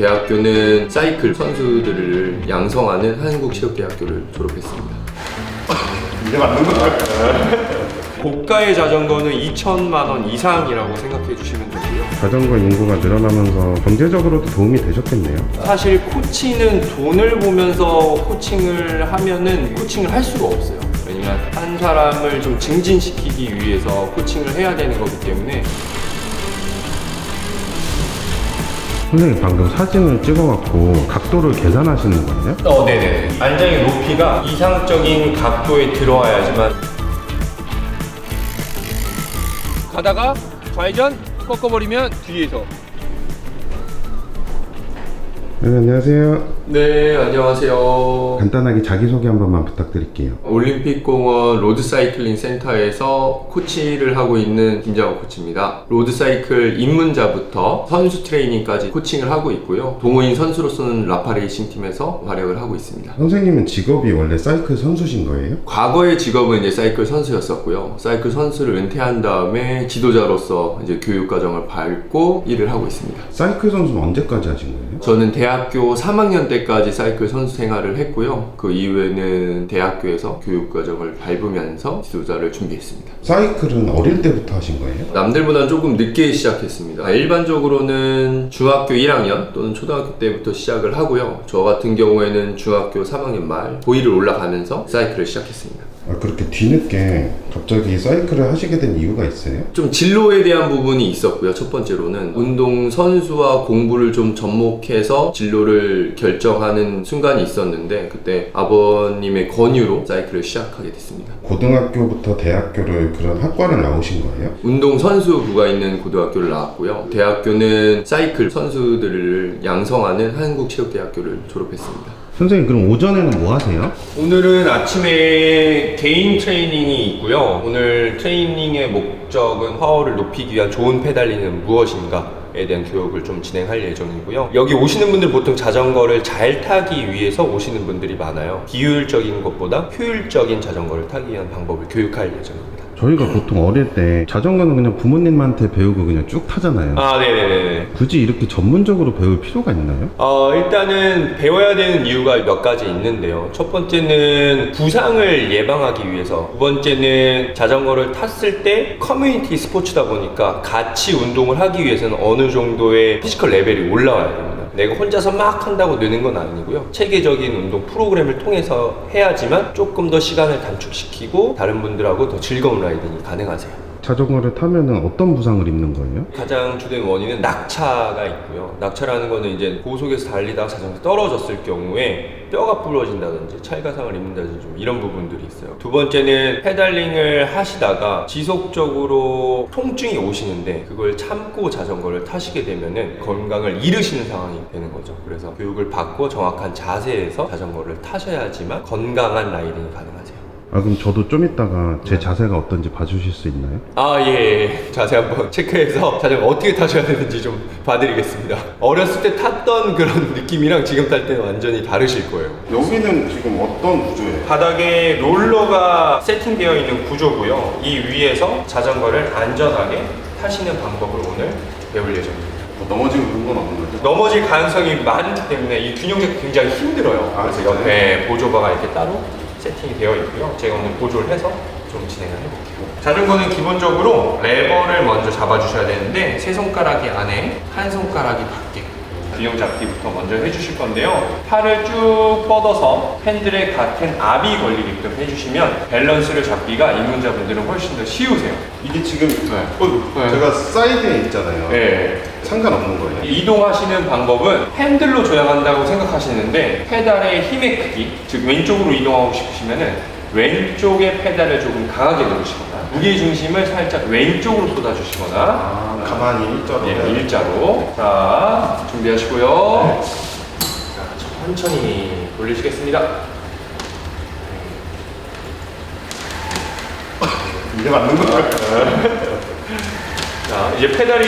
대학교는 사이클 선수들을 양성하는 한국체육대학교를 졸업했습니다. 이게 맞는 건가요? 고가의 자전거는 2천만 원 이상이라고 생각해 주시면 되고요. 자전거 인구가 늘어나면서 경제적으로도 도움이 되셨겠네요. 사실 코치는 돈을 보면서 코칭을 하면은 코칭을 할 수가 없어요. 왜냐면 한 사람을 좀 증진시키기 위해서 코칭을 해야 되는 거기 때문에. 선생님 방금 사진을 찍어갖고 각도를 계산하시는 거예요? 네네. 안장의 높이가 이상적인 각도에 들어와야지만. 가다가 좌회전 꺾어버리면 뒤에서. 네, 안녕하세요. 네, 안녕하세요. 간단하게 자기소개 한 번만 부탁드릴게요. 올림픽공원 로드사이클링 센터에서 코치를 하고 있는 김장호 코치입니다. 로드사이클 입문자부터 선수 트레이닝까지 코칭을 하고 있고요. 동호인 선수로서는 라파레이싱 팀에서 활약을 하고 있습니다. 선생님은 직업이 원래 사이클 선수신 거예요? 과거의 직업은 이제 사이클 선수였었고요. 사이클 선수를 은퇴한 다음에 지도자로서 이제 교육 과정을 밟고 일을 하고 있습니다. 사이클 선수는 언제까지 하신 거예요? 저는 대학교 3학년 때까지 사이클 선수 생활을 했고요. 그 이후에는 대학교에서 교육 과정을 밟으면서 지도자를 준비했습니다. 사이클은 어릴 때부터 하신 거예요? 남들보다는 조금 늦게 시작했습니다. 일반적으로는 중학교 1학년 또는 초등학교 때부터 시작을 하고요. 저 같은 경우에는 중학교 3학년 말 고2를 올라가면서 사이클을 시작했습니다. 그렇게 뒤늦게 갑자기 사이클을 하시게 된 이유가 있어요? 좀 진로에 대한 부분이 있었고요. 첫 번째로는 운동 선수와 공부를 좀 접목해서 진로를 결정하는 순간이 있었는데 그때 아버님의 권유로 사이클을 시작하게 됐습니다. 고등학교부터 대학교를 그런 학과를 나오신 거예요? 운동 선수부가 있는 고등학교를 나왔고요. 대학교는 사이클 선수들을 양성하는 한국체육대학교를 졸업했습니다. 선생님 그럼 오전에는 뭐 하세요? 오늘은 아침에 개인 트레이닝이 있고요. 오늘 트레이닝의 목적은 파워를 높이기 위한 좋은 페달링은 무엇인가에 대한 교육을 좀 진행할 예정이고요. 여기 오시는 분들 보통 자전거를 잘 타기 위해서 오시는 분들이 많아요. 비효율적인 것보다 효율적인 자전거를 타기 위한 방법을 교육할 예정입니다. 저희가 보통 어릴 때 자전거는 그냥 부모님한테 배우고 그냥 쭉 타잖아요. 네네네. 굳이 이렇게 전문적으로 배울 필요가 있나요? 일단은 배워야 되는 이유가 몇 가지 있는데요. 첫 번째는 부상을 예방하기 위해서, 두 번째는 자전거를 탔을 때 커뮤니티 스포츠다 보니까 같이 운동을 하기 위해서는 어느 정도의 피지컬 레벨이 올라와야 됩니다. 내가 혼자서 막 한다고 느는 건 아니고요. 체계적인 운동 프로그램을 통해서 해야지만 조금 더 시간을 단축시키고 다른 분들하고 더 즐거운 라이딩이 가능하세요. 자전거를 타면은 어떤 부상을 입는 거예요? 가장 주된 원인은 낙차가 있고요. 낙차라는 거는 이제 고속에서 달리다가 자전거가 떨어졌을 경우에 뼈가 부러진다든지 찰가상을 입는다든지 좀 이런 부분들이 있어요. 두 번째는 페달링을 하시다가 지속적으로 통증이 오시는데 그걸 참고 자전거를 타시게 되면은 건강을 잃으시는 상황이 되는 거죠. 그래서 교육을 받고 정확한 자세에서 자전거를 타셔야지만 건강한 라이딩이 가능하세요. 그럼 저도 좀 이따가 제 자세가 어떤지 봐주실 수 있나요? 예. 자세 한번 체크해서 자전거 어떻게 타셔야 되는지 좀 봐드리겠습니다. 어렸을 때 탔던 그런 느낌이랑 지금 탈 때는 완전히 다르실 거예요. 여기는 지금 어떤 구조예요? 바닥에 롤러가 세팅되어 있는 구조고요. 이 위에서 자전거를 안전하게 타시는 방법을 오늘 배울 예정입니다. 넘어지고 그런 건 없는 거죠? 넘어질 가능성이 많기 때문에 이 균형 잡기 굉장히 힘들어요. 그래서 옆에 보조바가 이렇게 따로 세팅이 되어 있고요. 제가 오늘 보조를 해서 좀 진행을 해볼게요. 자전거는 기본적으로 레버를 먼저 잡아주셔야 되는데 세 손가락이 안에 한 손가락이 밖에 균형 잡기부터 먼저 해주실 건데요. 팔을 쭉 뻗어서 핸들에 같은 압이 걸리게끔 해주시면 밸런스를 잡기가 입문자분들은 훨씬 더 쉬우세요. 이게 지금 제가 사이드에 있잖아요. 네. 상관없는 거예요? 이동하시는 방법은 핸들로 조향한다고 생각하시는데 페달의 힘의 크기, 즉 왼쪽으로 이동하고 싶으시면은 왼쪽의 페달을 조금 강하게 누르시거나 무게 중심을 살짝 왼쪽으로 쏟아주시거나 가만히 일자로. 일자로. 자, 준비하시고요. 자, 천천히 돌리시겠습니다. 이게 맞는 거예요? 자, 이제 페달이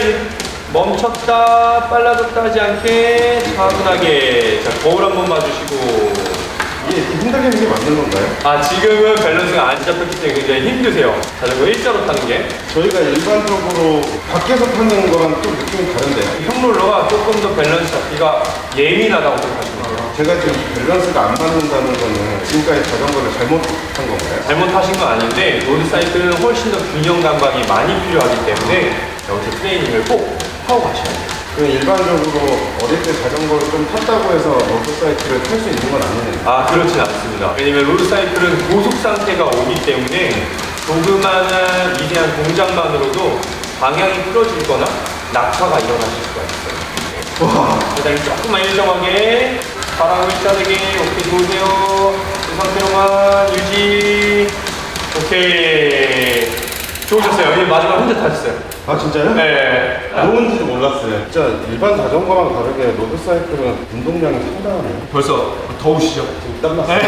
멈췄다 빨라졌다 하지 않게 차분하게. 자, 거울 한번 봐주시고 이게 흔들리는 게 맞는 건가요? 아, 지금은 밸런스가 안 잡혔기 때문에 굉장히 힘드세요. 자전거 일자로 타는 게. 저희가 일반적으로 밖에서 타는 거랑 좀 느낌이 다른데요. 형롤러가 조금 더 밸런스 잡기가 예민하다고 생각하시면 돼요. 제가 지금 이 밸런스가 안 맞는다는 거는 지금까지 자전거를 잘못한 건가요? 잘못하신 건 아닌데 로드사이클은 훨씬 더 균형 감각이 많이 필요하기 때문에 여기서 트레이닝을 꼭 하고 가셔야 돼요. 그럼 일반적으로 어릴 때 자전거를 좀 탔다고 해서 로드사이클을 탈 수 있는 건 아니네요. 아, 그렇진 않습니다. 왜냐면 로드사이클은 고속 상태가 오기 때문에 조그마한 미세한 동작만으로도 방향이 틀어지거나 낙하가 일어나실 수가 있어요. 와, 계단이 조금만 일정하게 바람을 짜내게. 오케이, 좋으세요. 이 상태로만 유지. 오케이, 좋으셨어요. 이제 마지막 혼자 타셨어요. 아 진짜요? 네. 좋은지도 몰랐어요. 진짜 일반 자전거랑 다르게 로드사이클은 운동량이 상당하네요. 벌써 더우시죠? 지금 땀났어요.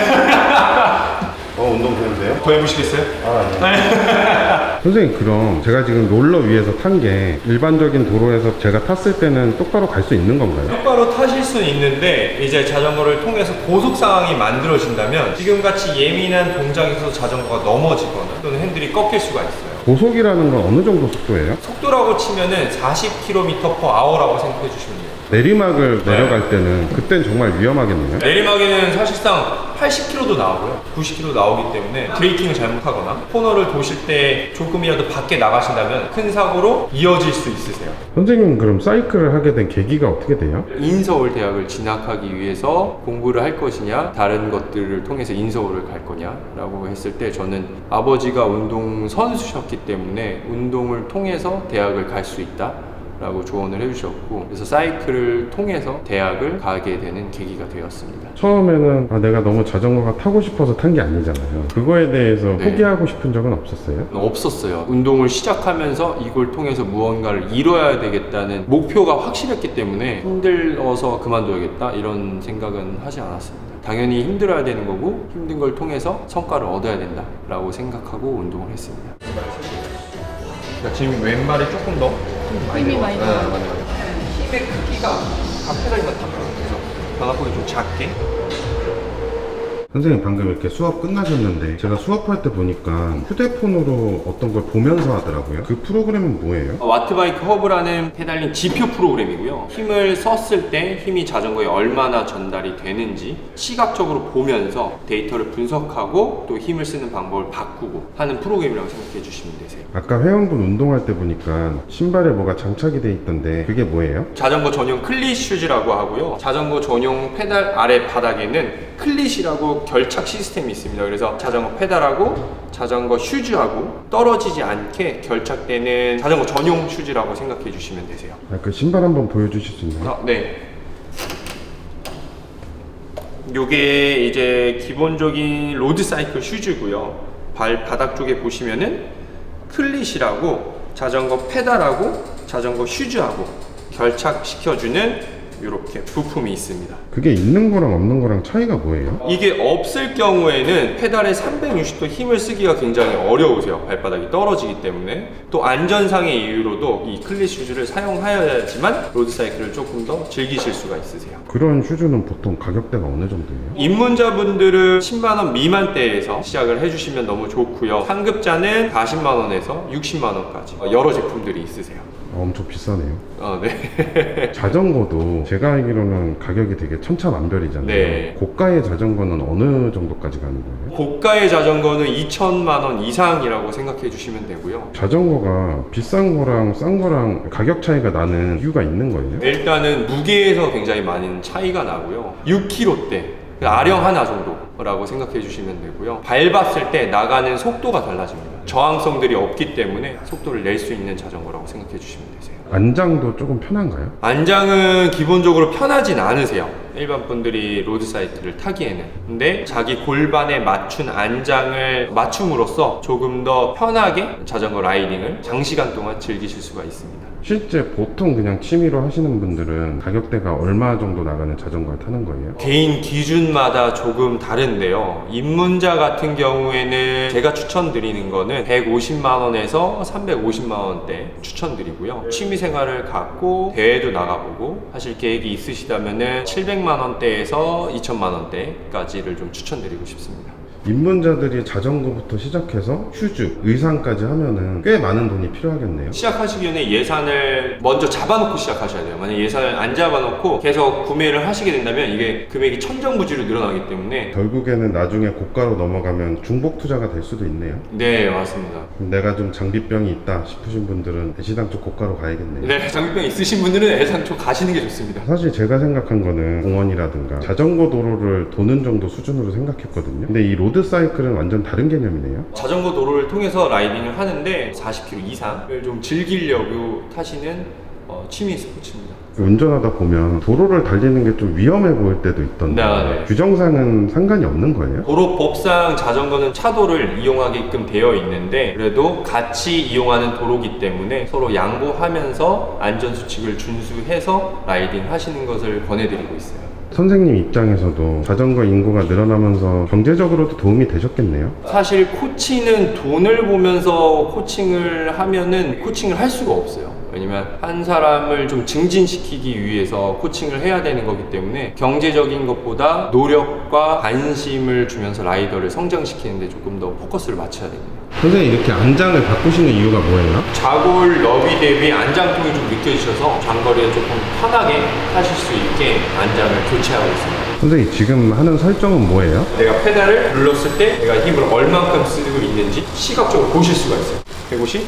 운동 되는데요? 더 해보시겠어요? 아, 선생님 그럼 제가 지금 롤러 위에서 탄 게 일반적인 도로에서 제가 탔을 때는 똑바로 갈 수 있는 건가요? 똑바로 타실 수는 있는데 이제 자전거를 통해서 고속 상황이 만들어진다면 지금같이 예민한 동작에서 자전거가 넘어지거나 또는 핸들이 꺾일 수가 있어요. 고속이라는 건 어느 정도 속도예요? 속도라고 치면은 40km/h라고 생각해 주시면 돼요. 내리막을 내려갈 때는 그땐 정말 위험하겠네요. 내리막에는 사실상 80km도 나오고요. 90km 나오기 때문에 브레이킹을 잘못하거나 코너를 도실 때 조금이라도 밖에 나가신다면 큰 사고로 이어질 수 있으세요. 선생님 그럼 사이클을 하게 된 계기가 어떻게 돼요? 인서울 대학을 진학하기 위해서 공부를 할 것이냐 다른 것들을 통해서 인서울을 갈 거냐라고 했을 때 저는 아버지가 운동 선수셨기 때문에 운동을 통해서 대학을 갈 수 있다 라고 조언을 해주셨고, 그래서 사이클을 통해서 대학을 가게 되는 계기가 되었습니다. 처음에는 내가 너무 자전거가 타고 싶어서 탄 게 아니잖아요. 그거에 대해서 네. 포기하고 싶은 적은 없었어요? 없었어요. 운동을 시작하면서 이걸 통해서 무언가를 이뤄야 되겠다는 목표가 확실했기 때문에 힘들어서 그만둬야겠다 이런 생각은 하지 않았습니다. 당연히 힘들어야 되는 거고 힘든 걸 통해서 성과를 얻어야 된다 라고 생각하고 운동을 했습니다. 지금 왼발이 조금 더 힘이 많이 들어가요. 힘의 크기가 각 페달이만 다르거든요. 그래서 변화폭이 좀 작게. 선생님 방금 이렇게 수업 끝나셨는데 제가 수업할 때 보니까 휴대폰으로 어떤 걸 보면서 하더라고요. 그 프로그램은 뭐예요? 와트바이크 허브라는 페달링 지표 프로그램이고요. 힘을 썼을 때 힘이 자전거에 얼마나 전달이 되는지 시각적으로 보면서 데이터를 분석하고 또 힘을 쓰는 방법을 바꾸고 하는 프로그램이라고 생각해 주시면 되세요. 아까 회원분 운동할 때 보니까 신발에 뭐가 장착이 돼 있던데 그게 뭐예요? 자전거 전용 클릿 슈즈라고 하고요. 자전거 전용 페달 아래 바닥에는 클릿이라고 결착 시스템이 있습니다. 그래서 자전거 페달하고 자전거 슈즈하고 떨어지지 않게 결착되는 자전거 전용 슈즈라고 생각해 주시면 되세요. 그 신발 한번 보여주실 수 있나요? 네. 요게 이제 기본적인 로드사이클 슈즈고요. 발바닥 쪽에 보시면은 클릿이라고 자전거 페달하고 자전거 슈즈하고 결착시켜주는 이렇게 부품이 있습니다. 그게 있는 거랑 없는 거랑 차이가 뭐예요? 이게 없을 경우에는 페달에 360도 힘을 쓰기가 굉장히 어려우세요. 발바닥이 떨어지기 때문에. 또 안전상의 이유로도 이 클릿 슈즈를 사용하여야지만 로드사이클을 조금 더 즐기실 수가 있으세요. 그런 슈즈는 보통 가격대가 어느 정도예요? 입문자분들은 10만 원 미만대에서 시작을 해주시면 너무 좋고요. 상급자는 40만 원에서 60만 원까지 여러 제품들이 있으세요. 엄청 비싸네요. 네. 자전거도 제가 알기로는 가격이 되게 천차만별이잖아요. 네. 고가의 자전거는 어느 정도까지 가는 거예요? 고가의 자전거는 2천만 원 이상이라고 생각해 주시면 되고요. 자전거가 비싼 거랑 싼 거랑 가격 차이가 나는 이유가 있는 거예요? 일단은 무게에서 굉장히 많은 차이가 나고요. 6kg대 아령 하나 정도라고 생각해 주시면 되고요. 밟았을 때 나가는 속도가 달라집니다. 저항성들이 없기 때문에 속도를 낼 수 있는 자전거라고 생각해 주시면 되세요. 안장도 조금 편한가요? 안장은 기본적으로 편하진 않으세요. 일반 분들이 로드사이클을 타기에는. 근데 자기 골반에 맞춘 안장을 맞춤으로써 조금 더 편하게 자전거 라이딩을 장시간 동안 즐기실 수가 있습니다. 실제 보통 그냥 취미로 하시는 분들은 가격대가 얼마 정도 나가는 자전거를 타는 거예요? 개인 기준마다 조금 다른데요. 입문자 같은 경우에는 제가 추천드리는 거는 150만 원에서 350만 원대 추천드리고요. 취미 생활을 갖고 대회도 나가보고 하실 계획이 있으시다면은 700만 1500만 원대에서 2000만 원대까지를 좀 추천드리고 싶습니다. 입문자들이 자전거부터 시작해서 슈즈, 의상까지 하면은 꽤 많은 돈이 필요하겠네요. 시작하시기 전에 예산을 먼저 잡아놓고 시작하셔야 돼요. 만약 예산을 안 잡아놓고 계속 구매를 하시게 된다면 이게 금액이 천정부지로 늘어나기 때문에 결국에는 나중에 고가로 넘어가면 중복 투자가 될 수도 있네요. 네, 맞습니다. 내가 좀 장비병이 있다 싶으신 분들은 애시당초 고가로 가야겠네요. 네, 장비병 있으신 분들은 애상초 가시는 게 좋습니다. 사실 제가 생각한 거는 공원이라든가 자전거 도로를 도는 정도 수준으로 생각했거든요. 근데 이 로드 사이클은 완전 다른 개념이네요. 자전거 도로를 통해서 라이딩을 하는데 40km 이상을 좀 즐기려고 타시는 취미 스포츠입니다. 운전하다 보면 도로를 달리는 게 좀 위험해 보일 때도 있던데 네. 규정상은 상관이 없는 거예요? 도로법상 자전거는 차도를 이용하게끔 되어 있는데 그래도 같이 이용하는 도로기 때문에 서로 양보하면서 안전수칙을 준수해서 라이딩 하시는 것을 권해드리고 있어요. 선생님 입장에서도 자전거 인구가 늘어나면서 경제적으로도 도움이 되셨겠네요. 사실 코치는 돈을 보면서 코칭을 하면은 코칭을 할 수가 없어요. 왜냐면 한 사람을 좀 증진시키기 위해서 코칭을 해야 되는 거기 때문에 경제적인 것보다 노력과 관심을 주면서 라이더를 성장시키는 데 조금 더 포커스를 맞춰야 됩니다. 선생님 이렇게 안장을 바꾸시는 이유가 뭐예요? 좌골 너비 대비 안장통이 좀 느껴지셔서 장거리에 조금 편하게 타실 수 있게 안장을 교체하고 있습니다. 선생님 지금 하는 설정은 뭐예요? 내가 페달을 눌렀을 때 내가 힘을 얼만큼 쓰고 있는지 시각적으로 보실 수가 있어요. 150,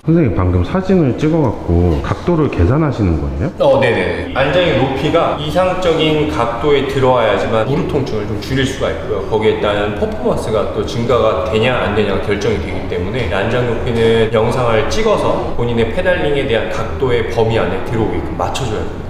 선생님 방금 사진을 찍어갖고 각도를 계산하시는 거예요? 네네. 안장의 높이가 이상적인 각도에 들어와야지만 무릎 통증을 좀 줄일 수가 있고요. 거기에 따른 퍼포먼스가 또 증가가 되냐 안 되냐가 결정이 되기 때문에 안장 높이는 영상을 찍어서 본인의 페달링에 대한 각도의 범위 안에 들어오게끔 맞춰줘야 됩니다.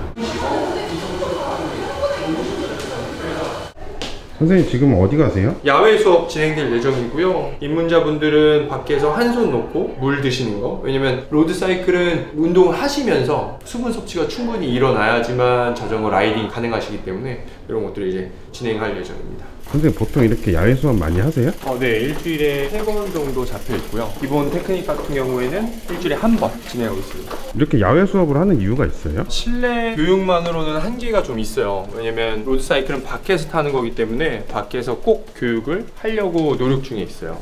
선생님 지금 어디 가세요? 야외 수업 진행될 예정이고요. 입문자분들은 밖에서 한 손 놓고 물 드시는 거. 왜냐면 로드사이클은 운동을 하시면서 수분 섭취가 충분히 일어나야지만 자전거 라이딩 가능하시기 때문에 이런 것들을 이제 진행할 예정입니다. 선생님 보통 이렇게 야외 수업 많이 하세요? 네, 일주일에 3번 정도 잡혀 있고요. 기본 테크닉 같은 경우에는 일주일에 한 번 진행하고 있습니다. 이렇게 야외 수업을 하는 이유가 있어요? 실내 교육만으로는 한계가 좀 있어요. 왜냐면 로드사이클은 밖에서 타는 거기 때문에 밖에서 꼭 교육을 하려고 노력 중에 있어요.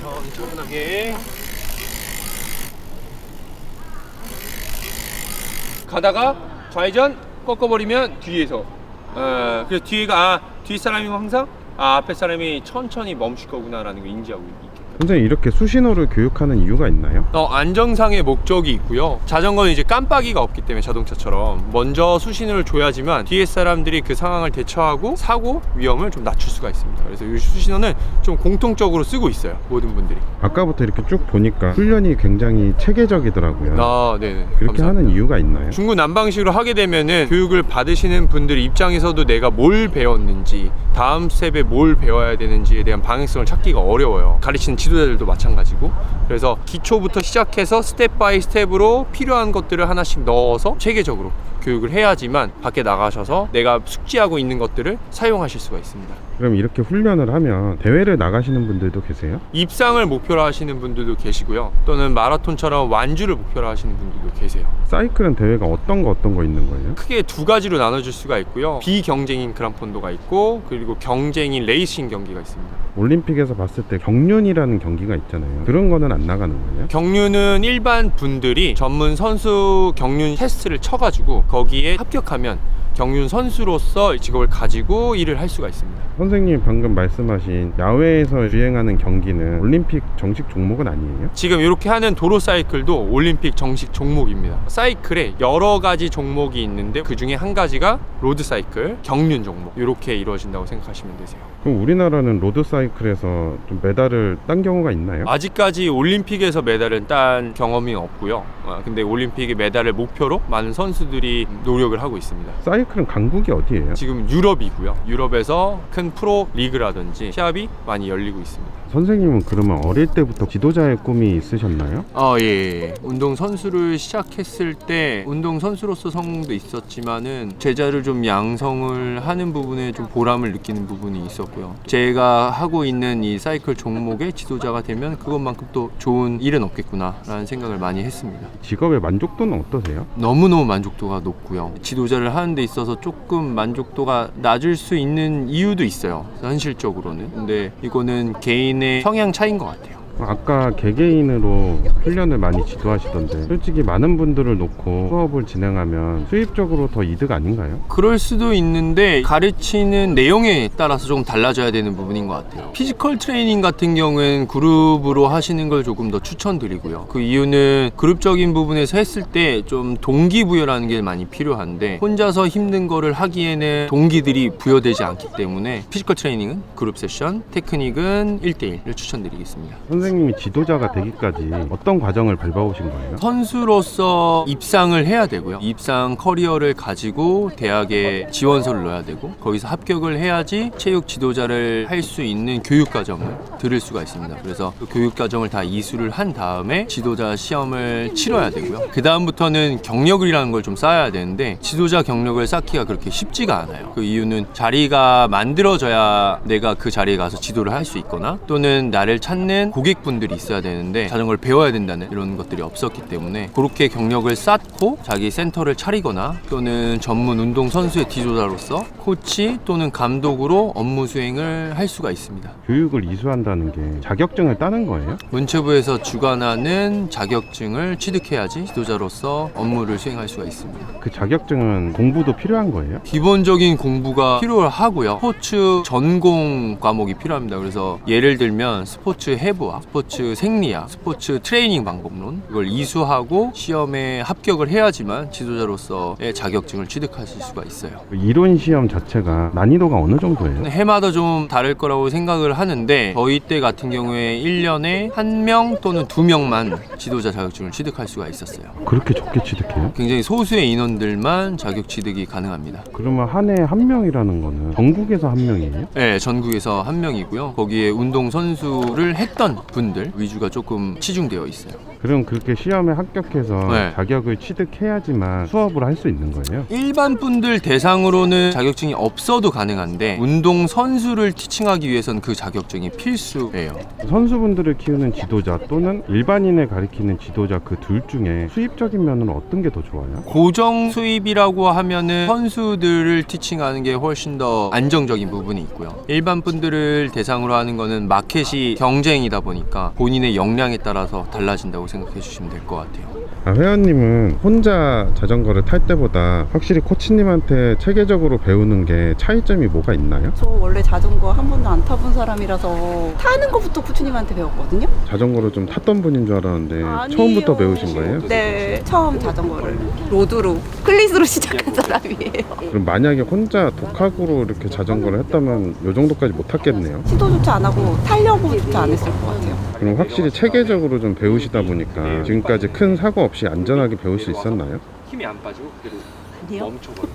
천천하게 가다가 좌회전 꺾어버리면 뒤에서 그래서 뒤에가 뒤 사람이 항상 앞에 사람이 천천히 멈출 거구나 라는 걸 인지하고 있게. 선생님 이렇게 수신호를 교육하는 이유가 있나요? 안정상의 목적이 있고요. 자전거는 이제 깜빡이가 없기 때문에 자동차처럼 먼저 수신호를 줘야지만 뒤에 사람들이 그 상황을 대처하고 사고 위험을 좀 낮출 수가 있습니다. 그래서 이 수신호는 좀 공통적으로 쓰고 있어요. 모든 분들이. 아까부터 이렇게 쭉 보니까 훈련이 굉장히 체계적이더라고요. 네네. 그렇게 감사합니다. 하는 이유가 있나요? 중구난방식으로 하게 되면은 교육을 받으시는 분들 입장에서도 내가 뭘 배웠는지 다음 스텝에 뭘 배워야 되는지에 대한 방향성을 찾기가 어려워요. 가르치는 지도자들도 마찬가지고. 그래서 기초부터 시작해서 스텝 바이 스텝으로 필요한 것들을 하나씩 넣어서 체계적으로 교육을 해야지만 밖에 나가셔서 내가 숙지하고 있는 것들을 사용하실 수가 있습니다. 그럼 이렇게 훈련을 하면 대회를 나가시는 분들도 계세요? 입상을 목표로 하시는 분들도 계시고요. 또는 마라톤처럼 완주를 목표로 하시는 분들도 계세요. 사이클은 대회가 어떤 거 있는 거예요? 크게 두 가지로 나눠질 수가 있고요. 비경쟁인 그란폰도가 있고 그리고 경쟁인 레이싱 경기가 있습니다. 올림픽에서 봤을 때 경륜이라는 경기가 있잖아요. 그런 거는 안 나가는 거예요? 경륜은 일반 분들이 전문 선수 경륜 테스트를 쳐가지고 거기에 합격하면 경륜 선수로서 직업을 가지고 일을 할 수가 있습니다. 선생님 방금 말씀하신 야외에서 주행하는 경기는 올림픽 정식 종목은 아니에요? 지금 이렇게 하는 도로 사이클도 올림픽 정식 종목입니다. 사이클에 여러 가지 종목이 있는데 그 중에 한 가지가 로드 사이클, 경륜 종목 이렇게 이루어진다고 생각하시면 되세요. 그럼 우리나라는 로드 사이클에서 좀 메달을 딴 경우가 있나요? 아직까지 올림픽에서 메달을 딴 경험이 없고요. 근데 올림픽의 메달을 목표로 많은 선수들이 노력을 하고 있습니다. 사이클은 강국이 어디예요? 지금 유럽이고요. 유럽에서 큰 프로 리그라든지 시합이 많이 열리고 있습니다. 선생님은 그러면 어릴 때부터 지도자의 꿈이 있으셨나요? 예. 운동 선수를 시작했을 때 운동 선수로서 성공도 있었지만은 제자를 좀 양성을 하는 부분에 좀 보람을 느끼는 부분이 있었고요. 제가 하고 있는 이 사이클 종목의 지도자가 되면 그것만큼 또 좋은 일은 없겠구나라는 생각을 많이 했습니다. 직업의 만족도는 어떠세요? 너무너무 만족도가 높고요. 지도자를 하는 데 있어서 조금 만족도가 낮을 수 있는 이유도 있어요. 현실적으로는. 근데 이거는 개인의 성향 차이인 것 같아요. 아까 개개인으로 훈련을 많이 지도하시던데 솔직히 많은 분들을 놓고 수업을 진행하면 수입적으로 더 이득 아닌가요? 그럴 수도 있는데 가르치는 내용에 따라서 조금 달라져야 되는 부분인 것 같아요. 피지컬 트레이닝 같은 경우에는 그룹으로 하시는 걸 조금 더 추천드리고요. 그 이유는 그룹적인 부분에서 했을 때 좀 동기부여라는 게 많이 필요한데 혼자서 힘든 거를 하기에는 동기들이 부여되지 않기 때문에 피지컬 트레이닝은 그룹 세션, 테크닉은 1대1을 추천드리겠습니다. 선생님이 지도자가 되기까지 어떤 과정을 밟아오신 거예요? 선수로서 입상을 해야 되고요. 입상 커리어를 가지고 대학에 지원서를 넣어야 되고 거기서 합격을 해야지 체육 지도자를 할 수 있는 교육 과정을 들을 수가 있습니다. 그래서 그 교육 과정을 다 이수를 한 다음에 지도자 시험을 치러야 되고요. 그 다음부터는 경력이라는 걸 좀 쌓아야 되는데 지도자 경력을 쌓기가 그렇게 쉽지가 않아요. 그 이유는 자리가 만들어져야 내가 그 자리에 가서 지도를 할 수 있거나 또는 나를 찾는 고객분들이 있어야 되는데 자전거를 배워야 된다는 이런 것들이 없었기 때문에 그렇게 경력을 쌓고 자기 센터를 차리거나 또는 전문 운동 선수의 지도자로서 코치 또는 감독으로 업무 수행을 할 수가 있습니다. 교육을 이수한다는 게 자격증을 따는 거예요? 문체부에서 주관하는 자격증을 취득해야지 지도자로서 업무를 수행할 수가 있습니다. 그 자격증은 공부도 필요한 거예요? 기본적인 공부가 필요하고요. 스포츠 전공 과목이 필요합니다. 그래서 예를 들면 스포츠 해부학, 스포츠 생리학, 스포츠 트레이닝 방법론 이걸 이수하고 시험에 합격을 해야지만 지도자로서의 자격증을 취득하실 수가 있어요. 이론 시험 자체가 난이도가 어느 정도예요? 해마다 좀 다를 거라고 생각을 하는데 저희 때 같은 경우에 1년에 1명 또는 2명만 지도자 자격증을 취득할 수가 있었어요. 그렇게 적게 취득해요? 굉장히 소수의 인원들만 자격 취득이 가능합니다. 그러면 한 해 한 명이라는 거는 전국에서 한 명이에요? 네, 전국에서 한 명이고요. 거기에 운동 선수를 했던 분들 위주가 조금 치중되어 있어요. 그럼 그렇게 시험에 합격해서 네. 자격을 취득해야지만 수업을 할 수 있는 거예요? 일반 분들 대상으로는 자격증이 없어도 가능한데 운동 선수를 티칭하기 위해서는 그 자격증이 필수예요. 선수분들을 키우는 지도자 또는 일반인을 가리키는 지도자 그 둘 중에 수입적인 면은 어떤 게 더 좋아요? 고정 수입이라고 하면은 선수들을 티칭하는 게 훨씬 더 안정적인 부분이 있고요. 일반 분들을 대상으로 하는 거는 마켓이 경쟁이다 보니까 본인의 역량에 따라서 달라진다고 생각해 주시면 될 것 같아요. 회원님은 혼자 자전거를 탈 때보다 확실히 코치님한테 체계적으로 배우는 게 차이점이 뭐가 있나요? 저 원래 자전거 한 번도 안 타본 사람이라서 타는 것부터 코치님한테 배웠거든요. 자전거를 좀 탔던 분인 줄 알았는데 아니요. 처음부터 배우신 거예요? 네, 처음 자전거를 로드로 클릿으로 시작한 사람이에요. 그럼 만약에 혼자 독학으로 이렇게 자전거를 했다면 이 정도까지 못 탔겠네요. 시도조차 안 하고 타려고조차 안 했을 것 같아요. 그럼 확실히 체계적으로 좀 배우시다 보니까 지금까지 큰 사고 없이 안전하게 배울 수 있었나요? 힘이 안 빠지고 그대로 아니요. 멈춰버려요.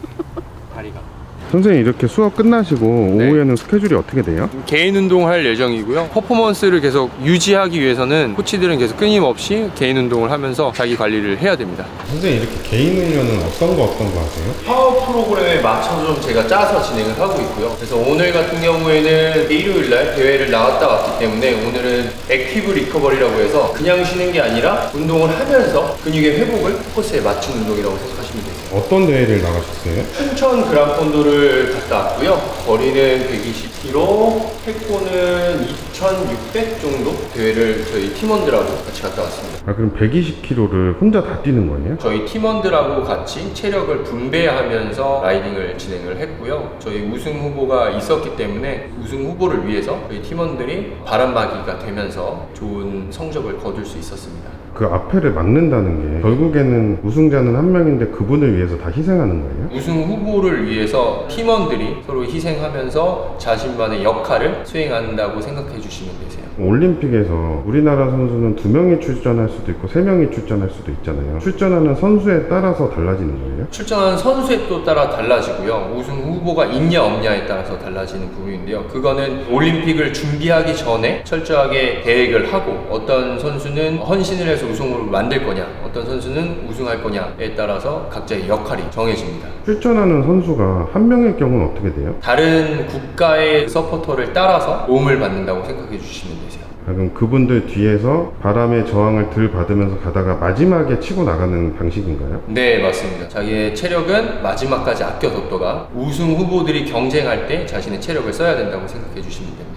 다리가. 선생님 이렇게 수업 끝나시고 네. 오후에는 스케줄이 어떻게 돼요? 개인 운동할 예정이고요. 퍼포먼스를 계속 유지하기 위해서는 코치들은 계속 끊임없이 개인 운동을 하면서 자기 관리를 해야 됩니다. 선생님 이렇게 개인 훈련은 어떤 거 하세요? 파워 프로그램에 맞춰서 좀 제가 짜서 진행을 하고 있고요. 그래서 오늘 같은 경우에는 일요일날 대회를 나갔다 왔기 때문에 오늘은 액티브 리커버리라고 해서 그냥 쉬는 게 아니라 운동을 하면서 근육의 회복을 포커스에 맞춘 운동이라고 생각하시면 돼요. 어떤 대회를 나가셨어요? 춘천 그랑폰도를 갔다 왔고요. 거리는 120km, 획도는 2600 정도 대회를 저희 팀원들하고 같이 갔다 왔습니다. 아 그럼 120km를 혼자 다 뛰는 거예요? 저희 팀원들하고 같이 체력을 분배하면서 라이딩을 진행을 했고요. 저희 우승 후보가 있었기 때문에 우승 후보를 위해서 저희 팀원들이 바람막이가 되면서 좋은 성적을 거둘 수 있었습니다. 그 앞에를 막는다는 게 결국에는 우승자는 한 명인데 그분을 위해서 다 희생하는 거예요? 우승 후보를 위해서 팀원들이 서로 희생하면서 자신만의 역할을 수행한다고 생각해 주시면 되세요. 올림픽에서 우리나라 선수는 2명이 출전할 수도 있고 3명이 출전할 수도 있잖아요. 출전하는 선수에 따라서 달라지는 거예요? 출전하는 선수에 또 따라 달라지고요. 우승 후보가 있냐 없냐에 따라서 달라지는 부분인데요. 그거는 올림픽을 준비하기 전에 철저하게 계획을 하고 어떤 선수는 헌신을 해서 우승을 만들 거냐, 어떤 선수는 우승할 거냐에 따라서 각자의 역할이 정해집니다. 출전하는 선수가 한 명일 경우는 어떻게 돼요? 다른 국가의 서포터를 따라서 도움을 받는다고 생각해 주시면 되세요. 그럼 그분들 뒤에서 바람의 저항을 덜 받으면서 가다가 마지막에 치고 나가는 방식인가요? 네, 맞습니다. 자기의 체력은 마지막까지 아껴뒀다가 우승 후보들이 경쟁할 때 자신의 체력을 써야 된다고 생각해 주시면 됩니다.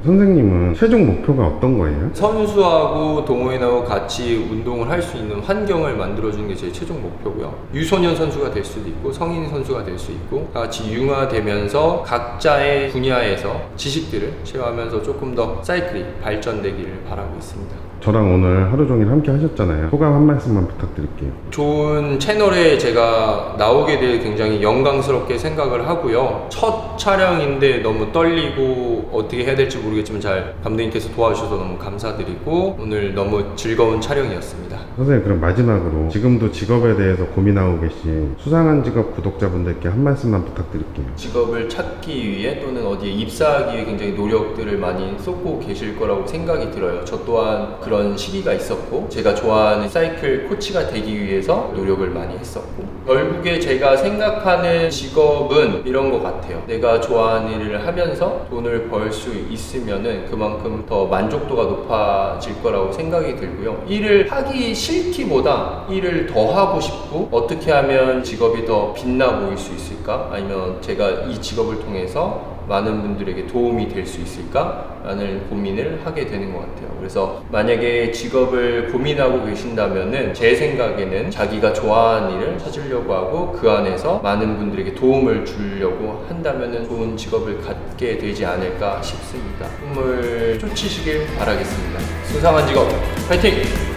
선생님은 최종 목표가 어떤 거예요? 선수하고 동호인하고 같이 운동을 할 수 있는 환경을 만들어주는 게 제 최종 목표고요. 유소년 선수가 될 수도 있고 성인 선수가 될 수 있고 같이 융화되면서 각자의 분야에서 지식들을 쉐어하면서 조금 더 사이클이 발전되기를 바라고 있습니다. 저랑 오늘 하루 종일 함께 하셨잖아요. 소감 한 말씀만 부탁드릴게요. 좋은 채널에 제가 나오게 돼 굉장히 영광스럽게 생각을 하고요. 첫 촬영인데 너무 떨리고 어떻게 해야 될지 모르겠지만 잘 감독님께서 도와주셔서 너무 감사드리고 오늘 너무 즐거운 촬영이었습니다. 선생님, 그럼 마지막으로 지금도 직업에 대해서 고민하고 계신 수상한 직업 구독자분들께 한 말씀만 부탁드릴게요. 직업을 찾기 위해 또는 어디에 입사하기 위해 굉장히 노력들을 많이 쏟고 계실 거라고 생각이 들어요. 저 또한 그런 시기가 있었고 제가 좋아하는 사이클 코치가 되기 위해서 노력을 많이 했었고 결국에 제가 생각하는 직업은 이런 것 같아요. 내가 좋아하는 일을 하면서 돈을 벌 수 있으면은 그만큼 더 만족도가 높아질 거라고 생각이 들고요. 일을 하기 싫기보다 일을 더 하고 싶고 어떻게 하면 직업이 더 빛나 보일 수 있을까? 아니면 제가 이 직업을 통해서 많은 분들에게 도움이 될 수 있을까? 라는 고민을 하게 되는 것 같아요. 그래서 만약에 직업을 고민하고 계신다면은 제 생각에는 자기가 좋아하는 일을 찾으려고 하고 그 안에서 많은 분들에게 도움을 주려고 한다면은 좋은 직업을 갖게 되지 않을까 싶습니다. 꿈을 쫓으시길 바라겠습니다. 수상한 직업 파이팅!